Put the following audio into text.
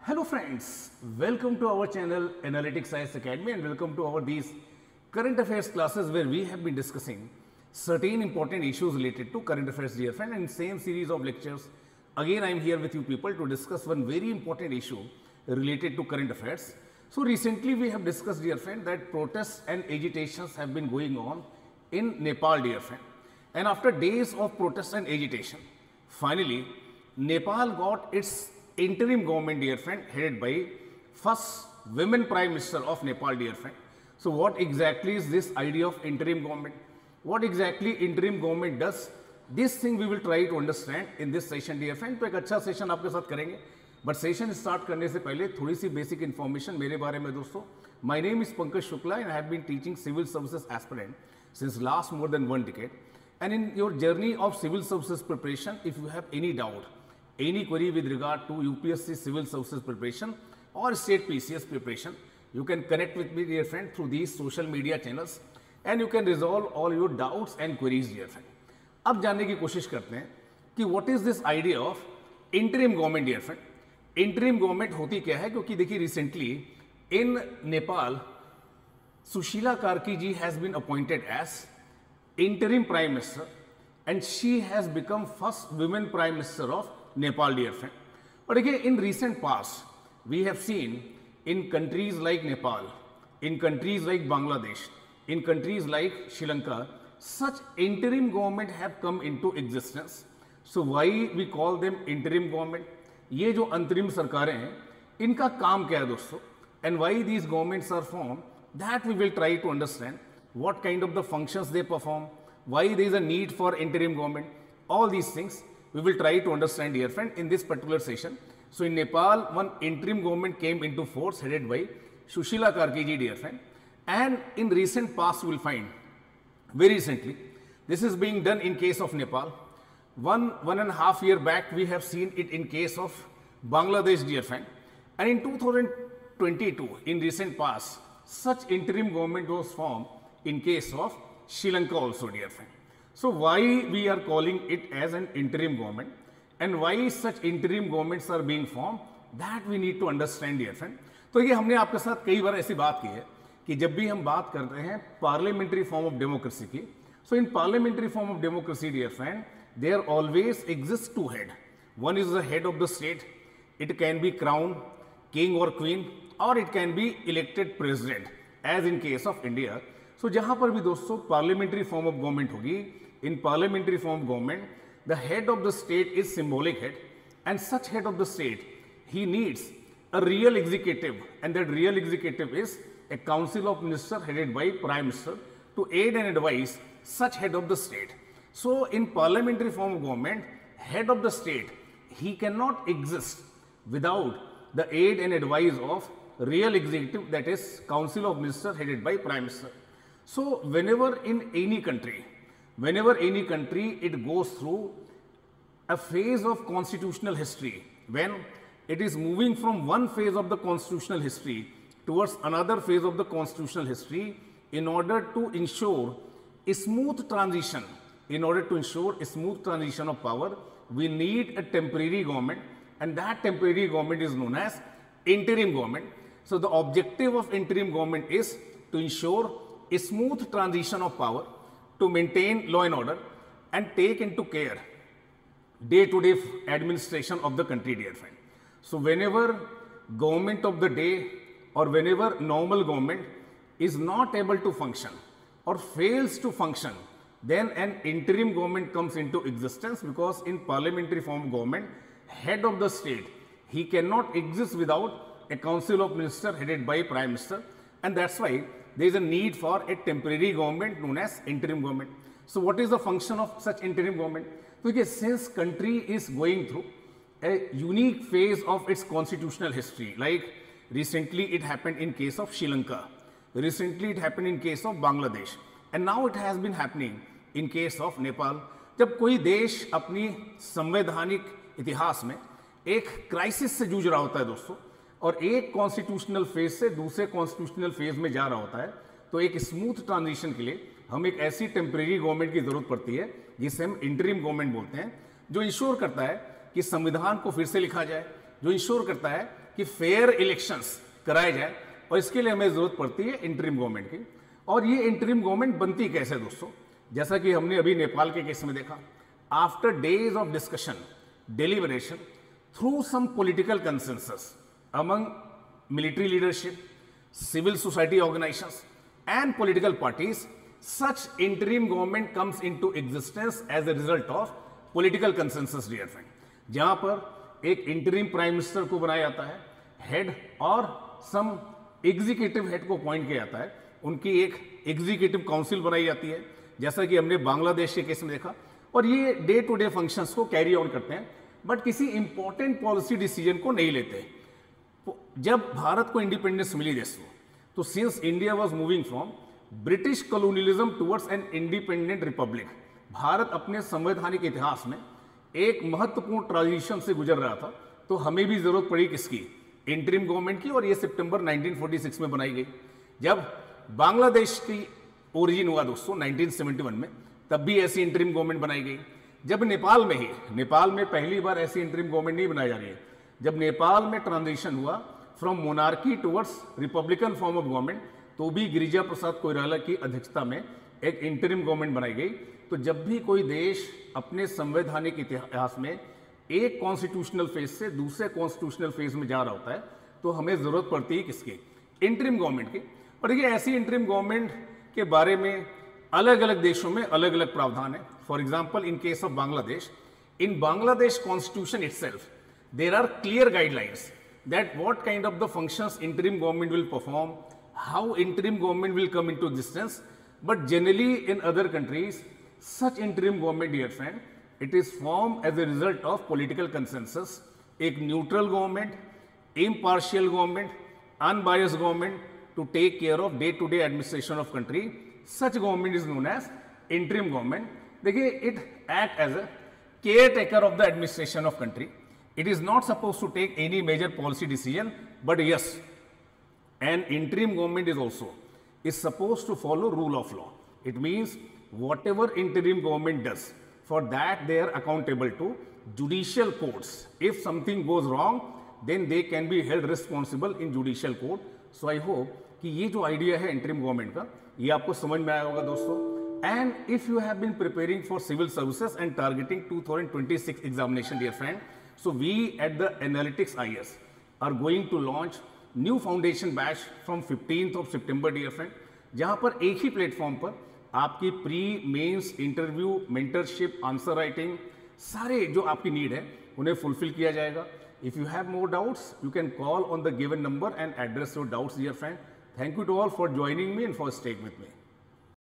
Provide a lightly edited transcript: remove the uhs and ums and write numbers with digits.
Hello friends, welcome to our channel Analytics IS Academy and welcome to our these current affairs classes where we have been discussing certain important issues related to current affairs, dear friend. And in same series of lectures, again I am here with you people to discuss one very important issue related to current affairs. So recently we have discussed, dear friend, that protests and agitations have been going on in Nepal, dear friend. And after days of protests and agitation, finally Nepal got its interim government, dear friend, headed by first women prime minister of Nepal, dear friend. So what exactly is this idea of interim government? What exactly interim government does? This thing we will try to understand in this session, dear friend. तो एक अच्छा session आपके साथ करेंगे, but session start करने से पहले थोड़ी सी बेसिक इन्फॉर्मेशन मेरे बारे में दोस्तों. My name is Pankaj Shukla and I have been teaching civil services aspirant since last more than 1 decade. And in your journey of civil services preparation, if you have any doubt, any query with regard to UPSC civil services preparation or state PCS preparation, you can connect with me, dear friend, through these social media channels and you can resolve all your doubts and queries, dear friend. अब जानने की कोशिश करते हैं कि what is this idea of interim government, dear friend. interim government होती क्या है, क्योंकि देखिए recently in Nepal, Sushila Karki ji has been appointed as interim prime minister and she has become first women prime minister of Nepal, dear friend. But again, in recent past, we have seen in countries like Nepal, in countries like Bangladesh, in countries like Sri Lanka, such interim government have come into existence. So why we call them interim government? ये जो अंतरिम सरकारें हैं, इनका काम क्या है दोस्तों? And why these governments are formed? That we will try to understand. What kind of the functions they perform? Why there is a need for interim government? All these things we will try to understand, dear friend, in this particular session. So in Nepal, one interim government came into force headed by Sushila Karki ji, dear friend. And in recent past, you will find, very recently, this is being done in case of Nepal. One and a half year back, we have seen it in case of Bangladesh, dear friend. And in 2022, in recent past, such interim government was formed in case of Sri Lanka also, dear friend. So why we are calling it as an interim government and why such interim governments are being formed, that we need to understand, dear friend. तो ये हमने आपके साथ कई बार ऐसी बात की है कि जब भी हम बात करते हैं पार्लियामेंट्री फॉर्म ऑफ डेमोक्रेसी की, so in parliamentary form of democracy, dear friend, there always exists two head. One is the head of the state. It can be crown, king or queen, or it can be elected president, as in case of India. So जहाँ पर भी दोस्तों parliamentary form of government होगी, in parliamentary form of government, the head of the state is symbolic head, and such head of the state, he needs a real executive, and that real executive is a council of ministers headed by prime minister to aid and advise such head of the state. So in parliamentary form of government, head of the state, he cannot exist without the aid and advice of real executive, that is council of ministers headed by prime minister. So whenever in any country it goes through a phase of constitutional history, when it is moving from one phase of the constitutional history towards another phase of the constitutional history, in order to ensure a smooth transition, of power, we need a temporary government, and that temporary government is known as interim government. So the objective of interim government is to ensure a smooth transition of power, to maintain law and order and take into care day-to-day administration of the country, dear friend. So whenever government of the day or whenever normal government is not able to function or fails to function, then an interim government comes into existence, because in parliamentary form of government, head of the state, he cannot exist without a council of ministers headed by prime minister, and that's why there is a need for a temporary government known as interim government. So what is the function of such interim government? Because since country is going through a unique phase of its constitutional history, like recently it happened in case of Sri Lanka, recently it happened in case of Bangladesh, and now it has been happening in case of Nepal. जब कोई देश अपनी संवैधानिक इतिहास में एक crisis से जूझ रहा होता है दोस्तों, और एक कॉन्स्टिट्यूशनल फेज से दूसरे कॉन्स्टिट्यूशनल फेज में जा रहा होता है, तो एक स्मूथ ट्रांजिशन के लिए हम एक ऐसी टेम्परेरी गवर्नमेंट की जरूरत पड़ती है जिसे हम इंटरिम गवर्नमेंट बोलते हैं, जो इंश्योर करता है कि संविधान को फिर से लिखा जाए, जो इंश्योर करता है कि फेयर इलेक्शंस कराए जाए, और इसके लिए हमें जरूरत पड़ती है इंटरिम गवर्नमेंट की। और ये इंटरिम गवर्नमेंट बनती कैसे दोस्तों? जैसा कि हमने अभी नेपाल के केस में देखा, after days of discussion, deliberation, through some political consensus among military leadership, civil society organizations and political parties, such interim government comes into existence as a result of political consensus, dear friend. जहां पर एक interim prime minister को बनाया जाता है head, और सम executive head को appoint किया जाता है, उनकी एक एग्जीक्यूटिव काउंसिल बनाई जाती है, जैसा कि हमने बांग्लादेश के केस में देखा, और ये डे टू डे फंक्शंस को कैरी ऑन करते हैं, बट किसी इंपॉर्टेंट पॉलिसी डिसीजन को नहीं लेते। जब भारत को इंडिपेंडेंस मिली देश को, तो since India was moving from British colonialism towards an independent Republic, Bharat अपने संवैधानिक इतिहास में एक महत्वपूर्ण ट्रांजिशन से गुजर रहा था, तो हमें भी जरूरत पड़ी किसकी? इंटरिम गवर्नमेंट की, और ये सितंबर 1946 में बनाई गई। जब बांग्लादेश की ओरिजिन हुआ दोस्तों 1971 में, तब भी ऐसी इंटरिम गवर्नमेंट बनाई गई। जब नेपाल में पहली बार ऐसी इंटरिम गवर्नमेंट नहीं बनाई जा रही है, जब नेपाल में ट्रांजिशन हुआ from monarchy towards Republican form of government, तो भी गिरिजा प्रसाद कोइराला की अध्यक्षता में एक इंटरिम गवर्नमेंट बनाई गई। तो जब भी कोई देश अपने संवैधानिक इतिहास में एक कॉन्स्टिट्यूशनल फेज से दूसरे कॉन्स्टिट्यूशनल फेज में जा रहा होता है, तो हमें जरूरत पड़ती है किसकी? इंटरिम गवर्नमेंट की। और ये ऐसी इंटरिम गवर्नमेंट के बारे में अलग अलग देशों में अलग अलग प्रावधान है। For example, in case of Bangladesh, in Bangladesh constitution itself there are clear guidelines that what kind of the functions interim government will perform, how interim government will come into existence. But generally in other countries, such interim government, dear friend, it is formed as a result of political consensus. एक neutral government, impartial government, unbiased government to take care of day-to-day administration of country. Such government is known as interim government. देखिए, it act as a caretaker of the administration of country. It is not supposed to take any major policy decision, but yes, an interim government is supposed to follow rule of law. It means whatever interim government does, for that they are accountable to judicial courts. If something goes wrong, then they can be held responsible in judicial court. So I hope कि ये जो idea है interim government का, ये आपको समझ में आया होगा दोस्तों। And if you have been preparing for civil services and targeting 2026 examination, dear friend, so we at the Analytics IS are going to launch new foundation batch from 15th of September, dear friend, जहाँ पर एक ही platform पर आपकी pre mains interview, mentorship, answer writing, सारे जो आपकी need है उन्हें फुलफिल किया जाएगा। If you have more doubts, you can call on the given number and address your doubts, dear friend. Thank you to all for joining me and for staying with me.